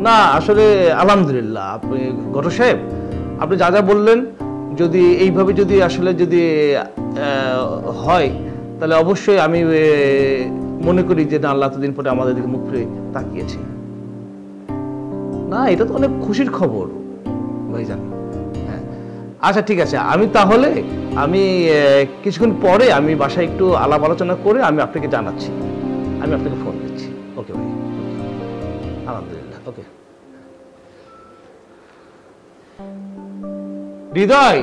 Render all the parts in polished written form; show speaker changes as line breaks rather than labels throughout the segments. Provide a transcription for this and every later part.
না আসলে আলহামদুলিল্লাহ, আপনি ঘটক সাহেব আপনি যা যা বললেন যদি এইভাবে যদি আসলে যদি হয় তাহলে অবশ্যই আমি মনে করি যে না, আল্লাহ এতদিন পরে আমাদের দিকে মুখ ফিরে তাকিয়েছে। না এটা তো অনেক খুশির খবর ভাইজান। হ্যাঁ আচ্ছা ঠিক আছে, আমি তাহলে কিছুক্ষণ পরে আমি বাসায় একটু আলাপ আলোচনা করে আমি আপনাকে জানাচ্ছি, আমি আপনাকে ফোন দিচ্ছি। ওকে ভাই, আলহামদুলিল্লাহ। ওকে হৃদয়,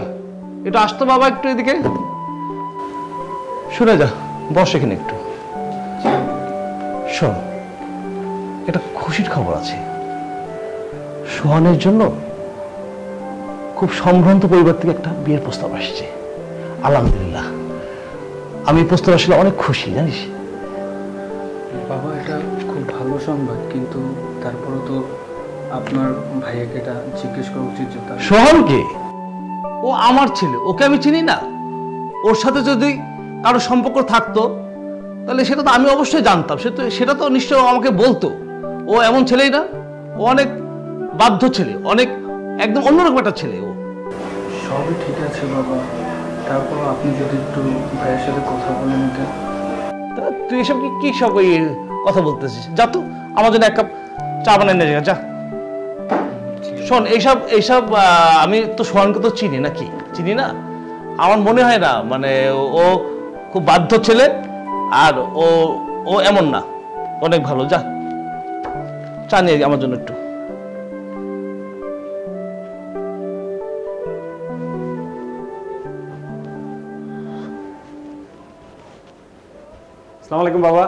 একটু আসতো বাবা, একটু এদিকে শুনে যা, বস এখানে একটু। শোন, এটা খুশির খবর আছে। সোহানের জন্য খুব সম্ভ্রান্ত পরিবার থেকে একটা বিয়ের প্রস্তাব আসছে। আলহামদুলিল্লাহ, আমি প্রস্তাব আসলে অনেক খুশি জানিস।
বাবা এটা খুব ভালো সংবাদ, কিন্তু তারপরও তো আপনার ভাইয়াকে এটা জিজ্ঞেস করা উচিত যে
সোহানকে, ও আমার ছেলে, ওকে আমি চিনি না? ওর সাথে যদি কারো সম্পর্ক থাকতো তাহলে সেটা তো আমি অবশ্যই জানতাম, সেটা তো নিশ্চয় আমাকে বলতো। ও এমন ছেলেই না, ও অনেক বাধ্য ছেলে, অনেক একদম অন্যরকম একটা ছেলে। ও
সবই ঠিক আছে বাবা, তারপর আপনি যদি একটু ভাইয়ের সাথে কথা বলে নিতেন।
তুই এসব কি সব কথা বলতেছিস? যা তো আমার জন্য এক কাপ চা বানাই না, যা। শোন, এইসব আমি তো সোহানকে তো চিনি নাকি, চিনি না? আমার মনে হয় না, মানে ও খুব বাধ্য ছেলে, আর ও এমন না, অনেক ভালো। যা চা নিয়ে আমার জন্য একটু।
আসসালামু আলাইকুম বাবা।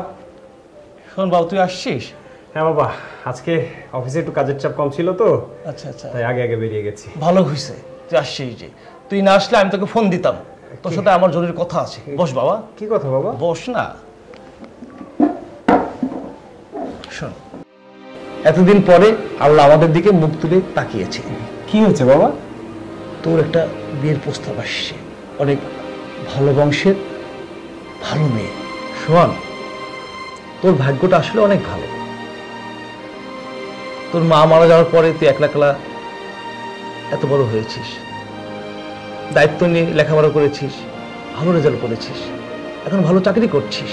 শোন বাবা, তুই আসছিস?
হ্যাঁ বাবা, আজকে অফিসে একটু কাজের চাপ কম ছিল তো,
আচ্ছা আচ্ছা,
তাই আগে বেরিয়ে গেছি।
ভালো হয়েছে তুই আসছিস, যে তুই না আসলে আমি তোকে ফোন দিতাম, তোর সাথে আমার জরুরি কথা আছে। বস বাবা।
কি কথা বাবা?
বস না। শোন, এতদিন পরে আল্লাহ আমাদের দিকে মুখ তুলে তাকিয়েছে।
কি হয়েছে বাবা?
তোর একটা বিয়ের প্রস্তাব আসছে, অনেক ভালো বংশের ভালো মেয়ে। শোন, তোর ভাগ্যটা আসলে অনেক ভালো। তোর মা মারা যাওয়ার পরে তুই একলা একলা এত বড় হয়েছিস, দায়িত্ব নিয়ে লেখাপড়া করেছিস, ভালো রেজাল্ট করেছিস, এখন ভালো চাকরি করছিস,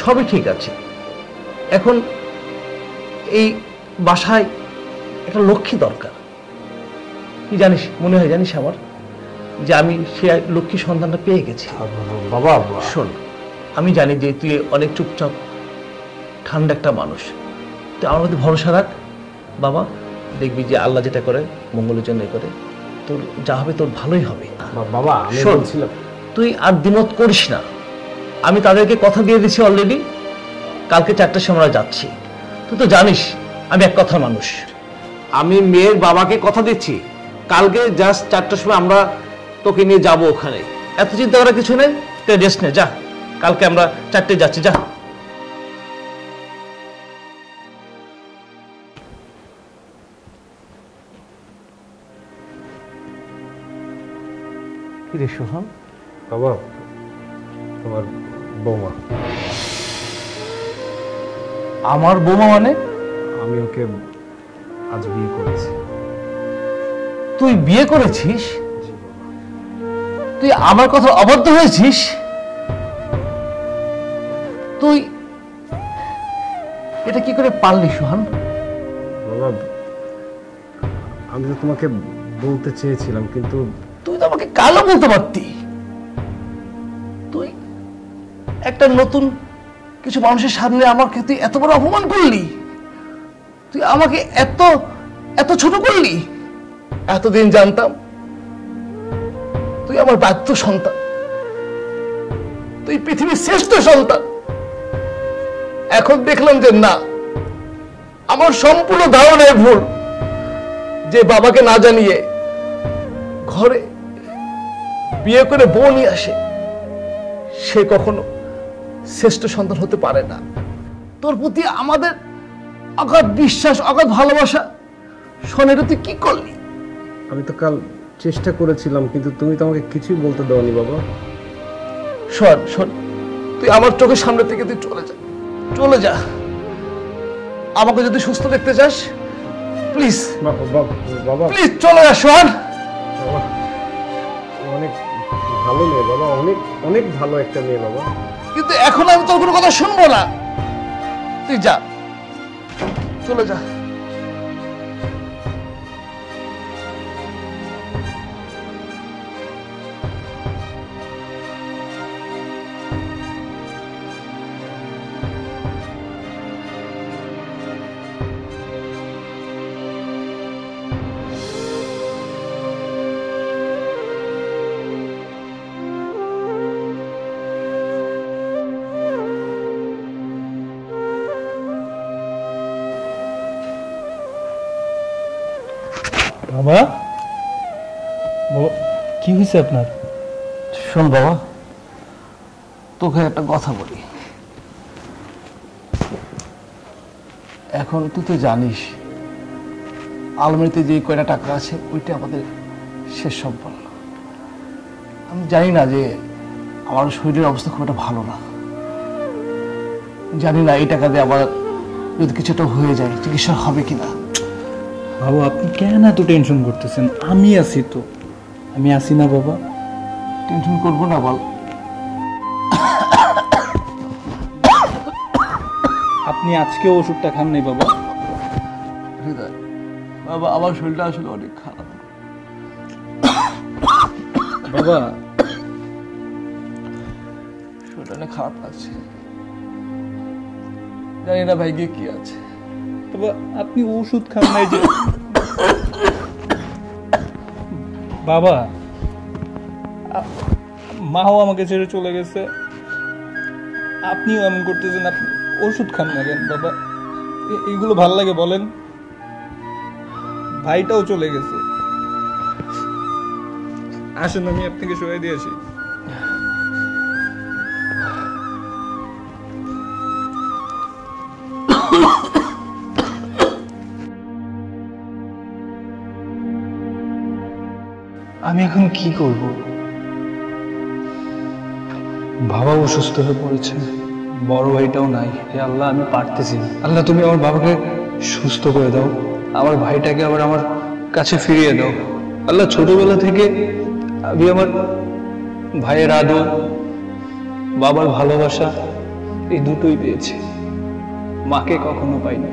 সবই ঠিক আছে। এখন এই বাসায় একটা লক্ষ্মী দরকার। কি জানিস, মনে হয় জানিস আমার, যে আমি সে লক্ষ্মী সন্তানটা পেয়ে গেছি।
বাবা
শোন, আমি জানি যে তুই অনেক চুপচাপ ঠান্ডা একটা মানুষ, তুই আমার মধ্যে ভরসা রাখ বাবা। দেখবি যে আল্লাহ যেটা করে মঙ্গলের জন্য করে, তোর যা হবে তোর ভালোই হবে।
বাবা
শোন, তুই আর দ্বিমত করিস না। আমি তাদেরকে কথা দিয়ে দিছি অলরেডি, কালকে 4টার সময় আমরা যাচ্ছি। তুই তো জানিস আমি এক কথার মানুষ। আমি মেয়ের বাবাকে কথা দিচ্ছি, কালকে জাস্ট 4টার সময় আমরা তোকে নিয়ে যাব ওখানে। এত চিন্তা করার কিছু নেই, তুই রেস্ট নে, যা। কালকে আমরা 4টায় যাচ্ছি, যা। কি রে সোহান?
বাবা, তোমার বৌমা।
আমার বৌমা মানে?
আমি ওকে আজ বিয়ে করেছি।
তুই বিয়ে করেছিস? তুই আমার কথা অবাধ্য হয়েছিস? তুই এটা কি করে পারলি সোহান?
বাবা, আমি তো তোমাকে বলতে চেয়েছিলাম, কিন্তু
তুই তো আমাকে কালও বলতে পারতি। তুই একটা নতুন কিছু মানুষের সামনে আমাকে তুই এত বড় অপমান করলি, তুই আমাকে এত এত ছোট করলি। এতদিন জানতাম তুই আমার বাধ্য সন্তান, তুই পৃথিবীর শ্রেষ্ঠ সন্তান। এখন দেখলাম যে না, আমার সম্পূর্ণ ধারণায় ভুল, যে বাবাকে না জানিয়ে ঘরে বিয়ে করে বউ নিয়ে আসে, সে কখনো শ্রেষ্ঠ সন্তান হতে পারে না। তোর প্রতি আমাদের অগাধ বিশ্বাস, অগাধ ভালোবাসা, শোনে তুই কি করলি?
আমি তো কাল চেষ্টা করেছিলাম, কিন্তু তুমি তো আমাকে কিছুই বলতে দাওনি বাবা।
শোন শোন, তুই আমার চোখের সামনে থেকে তুই চলে যা, চলে যা। আমাকে যদি সুস্থ দেখতে চাস প্লিজ
বাবা
প্লিজ চলে যা সোহান।
বাবা অনেক ভালো মেয়ে বাবা, অনেক অনেক ভালো একটা মেয়ে বাবা।
কিন্তু এখন আমি তোর কোনো কথা শুনবো না, তুই যা, চলে যা।
বাবা, কি হয়েছে আপনার?
শোন বাবা, তোকে একটা কথা বলি। এখন তুই তো জানিস আলমারিতে যে কয়টা টাকা আছে ওইটা আমাদের শেষ সম্পন্ন। আমি জানি না যে আমার শরীরের অবস্থা খুব একটা ভালো না, জানি না এই টাকা দিয়ে আবার যদি কিছুটা হয়ে যায় চিকিৎসা হবে কিনা।
বাবা, আপনি কেন এত টেনশন করতেছেন? আমি আছি তো, আমি আছি না বাবা?
টেনশন করবো না বল?
আপনি আজকেও ওষুধটা খান নাই বাবা?
হৃদয় বাবা, আমার শরীরটা আসলে অনেক খারাপ
বাবা।
শরীরটা অনেক খারাপ আছে, জানি না ভাইগে কি আছে।
বাবা, আপনি ওষুধ খান নাই যে? বাবা, মাও আমাকে ছেড়ে চলে গেছে, আপনিও এমন করতেছেন, আপনি ওষুধ খান না কেন বাবা? এগুলো ভাল লাগে বলেন? ভাইটাও চলে গেছে। আসেন আমি আপনাকে শোয়াই দিয়ে আসি। আমি এখন কি করব? বাবা অসুস্থ হয়ে পড়েছে, বড় ভাইটাও নাই। হে আল্লাহ, আমি পারতেছি না। আল্লাহ, তুমি আমার বাবাকে সুস্থ করে দাও, আমার ভাইটাকে আবার আমার কাছে ফিরিয়ে দাও। আল্লাহ, ছোটবেলা থেকে আমি আমার ভাইয়ের আদর, বাবার ভালোবাসা এই দুটোই পেয়েছি, মাকে কখনো পাইনি।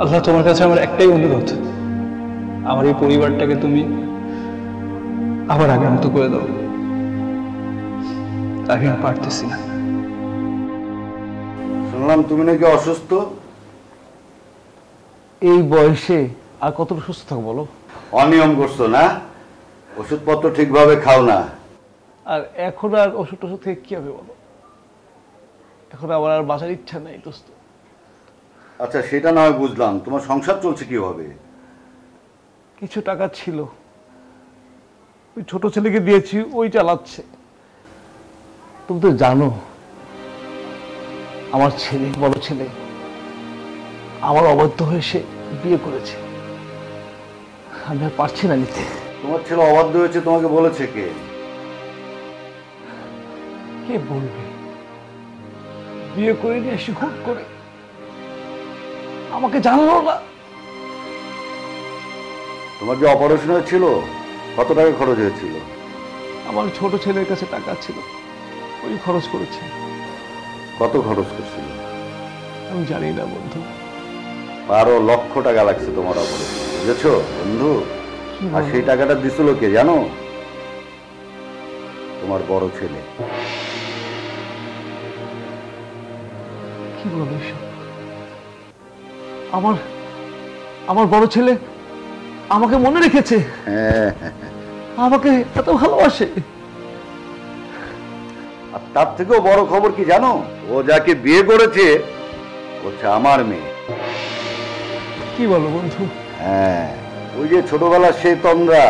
আল্লাহ, তোমার কাছে আমার একটাই অনুরোধ, আমার এই পরিবারটাকে তুমি আবার আগের মতো করে দাও। আমি আর পারতেছি না।
শুনলাম তুমি নাকি অসুস্থ?
এই বয়সে আর কতটা সুস্থ থাকবো বলো?
অনিয়ম করছো না, ওষুধপত্র ঠিকভাবে খাও না।
আর এখন আর ওষুধ টষুধ থেকে কি হবে বলো? এখন আমার আর বাঁচার ইচ্ছা নেই দোস্ত।
আচ্ছা, সেটা না হয় বুঝলাম, তোমার সংসার চলছে কিভাবে?
কিছু টাকা ছিল, ওই ছোট ছেলেকে দিয়েছি, ওই চালাচ্ছে। তুমি তো জানো আমার ছেলে, বড় ছেলে আমার অবাধ্য হয়ে সে বিয়ে করেছে, আমি আর পারছি না নিতে।
তোমার ছেলে অবাধ্য হয়েছে তোমাকে বলেছে কে?
কে বলবে? বিয়ে করে নিয়ে এসে হুট করে আমাকে জানালো না।
তোমার যে অপারেশন হয়েছিল কত টাকা খরচ হয়েছিল?
আমার ছোট ছেলের কাছে টাকা ছিল, ওই খরচ করেছে।
কত খরচ করছিল?
আমি জানি না বন্ধু।
12 লক্ষ টাকা লাগছে তোমার অপারেশন, বুঝেছো বন্ধু? আর সেই টাকাটা দিছিল কে জানো? তোমার বড় ছেলে।
কি বলো এসব? আমার আমার বড় ছেলে আমাকে মনে রেখেছে,
হ্যাঁ,
আমাকে এত ভালোবাসে।
আর তার থেকেও বড় খবর কি জানো? ও যাকে বিয়ে করেছে হচ্ছে আমার মেয়ে।
কি বলো বন্ধু?
হ্যাঁ, ওই যে ছোটবেলার সেই তন্দ্রা,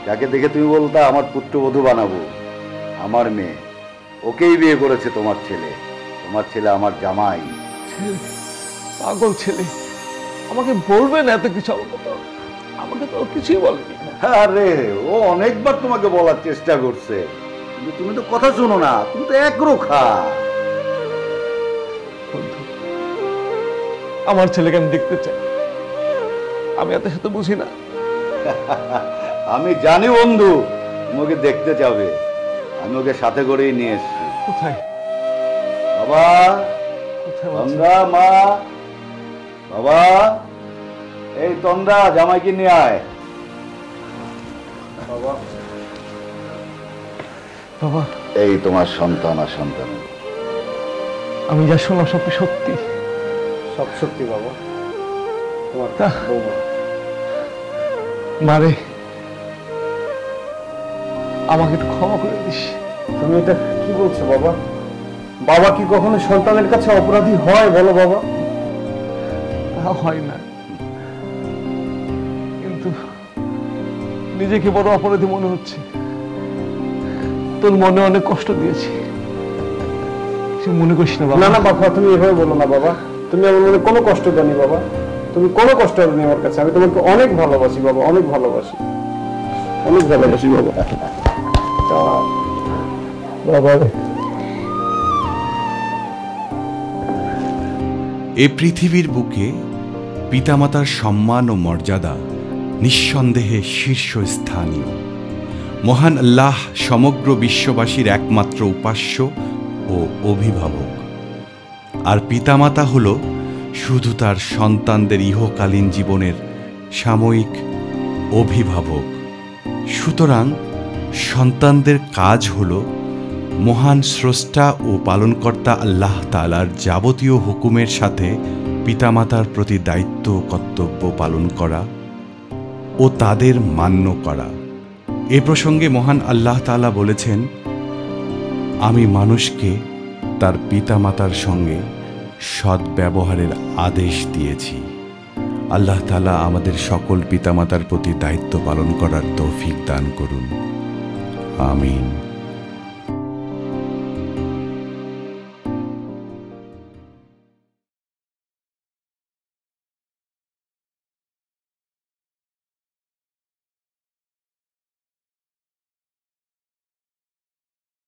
যাকে দেখে তুমি বলতা আমার পুত্রবধূ বানাবো, আমার মেয়ে, ওকেই বিয়ে করেছে তোমার ছেলে। তোমার ছেলে আমার জামাই।
পাগল ছেলে, আমাকে বলবে না এত কিছু? আমাকে তো কিছুই বলেনি।
আরে, ও অনেকবার তোমাকে বলার চেষ্টা করছে, কিন্তু তুমি তো কথা শোনো না, তুমি তো একরোখা।
বন্ধু, আমার ছেলেকে আমি দেখতে চাই, আমি এত সাথে বুঝি না।
আমি জানি বন্ধু তুমি ওকে দেখতে যাবে, আমি ওকে সাথে করেই নিয়ে এসেছি।
কোথায়
বাবা,
কোথায়
তন্দ্রা মা, বাবা এই তন্দ্রা জামাইকে নিয়ে আয়।
বাবা,
বাবা
এই তোমার সন্তান আর সন্তান।
আমি যা শুনলাম সব কি সত্যি?
সব সত্যি বাবা। তোমার
তা?
বৌমা।
মারে আমাকে একটু ক্ষমা করে দিস।
তুমি এটা কি বলছো বাবা? বাবা কি কখনো সন্তানের কাছে অপরাধী হয় বলো বাবা?
তা হয় না, কিন্তু নিজেকে বড় অপরাধী মনে হচ্ছে। তোর মনে অনেক কষ্ট দিয়েছি, সে মনে করিস না বাবা।
না না বাবা, তুমি এভাবে বলো না বাবা। তুমি আমার মনে কোনো কষ্ট দাওনি বাবা, তুমি কোনো কষ্ট দাওনি আমার কাছে। আমি তোমাকে অনেক ভালোবাসি বাবা, অনেক ভালোবাসি, অনেক ভালোবাসি বাবা। বাবা
এ পৃথিবীর বুকে পিতামাতার সম্মান ও মর্যাদা নিঃসন্দেহে শীর্ষস্থানীয়। মহান আল্লাহ সমগ্র বিশ্ববাসীর একমাত্র উপাস্য ও অভিভাবক, আর পিতামাতা হল শুধু তার সন্তানদের ইহকালীন জীবনের সাময়িক অভিভাবক। সুতরাং সন্তানদের কাজ হল মহান স্রষ্টা ও পালনকর্তা আল্লাহ তাআলার যাবতীয় হুকুমের সাথে পিতামাতার প্রতি দায়িত্ব ও কর্তব্য পালন করা ও তাদের মান্য করা। এ প্রসঙ্গে মহান আল্লাহ তাআলা বলেছেন, আমি মানুষকে তার পিতামাতার সঙ্গে সদ্ব্যবহারের আদেশ দিয়েছি। আল্লাহ তাআলা আমাদের সকল পিতামাতার প্রতি দায়িত্ব পালন করার তৌফিক দান করুন। আমিন।